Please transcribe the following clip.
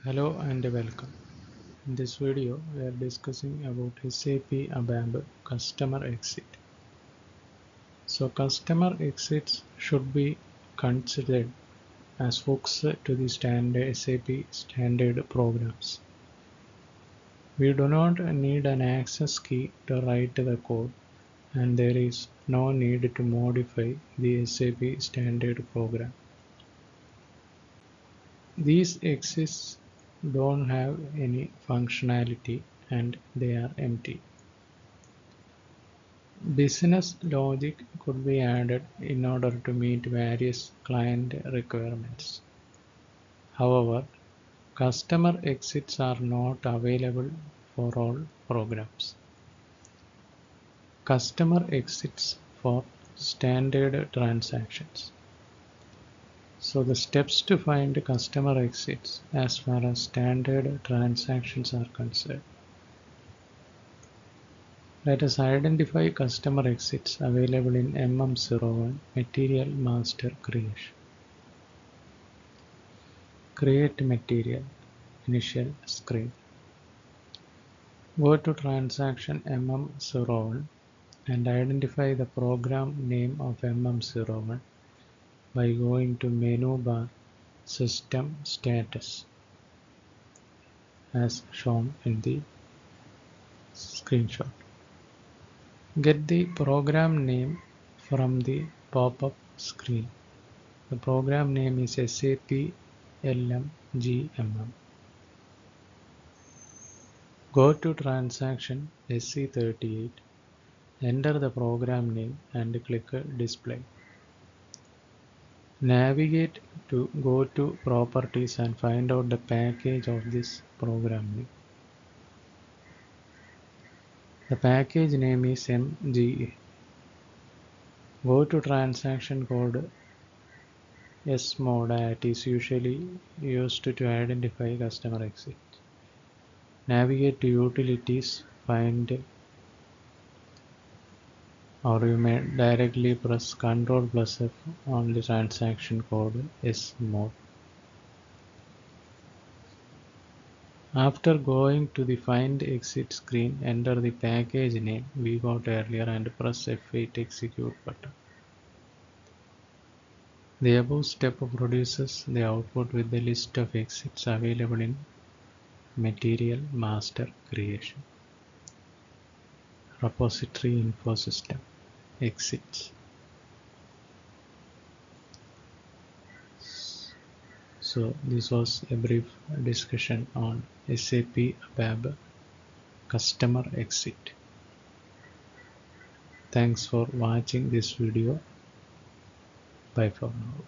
Hello and welcome. In this video, we are discussing about SAP ABAP customer exit. So customer exits should be considered as hooks to the standard SAP standard programs. We do not need an access key to write the code, and there is no need to modify the SAP standard program. These exits don't have any functionality and they are empty. Business logic could be added in order to meet various client requirements. However, customer exits are not available for all programs. Customer exits for standard transactions. So the steps to find customer exits as far as standard transactions are concerned. Let us identify customer exits available in MM01 Material Master Creation. Create material, initial screen. Go to transaction MM01 and identify the program name of MM01 by going to menu bar System Status as shown in the screenshot. Get the program name from the pop-up screen. The program name is SAP LMGMM. Go to transaction SC38, enter the program name and click Display. Navigate to go to Properties and find out the package of this program name. The package name is MGA. Go to transaction code SMOD that is usually used to identify customer exit. Navigate to Utilities, find, or you may directly press Ctrl+F on the transaction code SMOD. After going to the Find Exit screen, enter the package name we got earlier and press F8 Execute button. The above step produces the output with the list of exits available in Material Master Creation. Repository Info System Exits. So this was a brief discussion on SAP ABAP customer exit. Thanks for watching this video. Bye for now.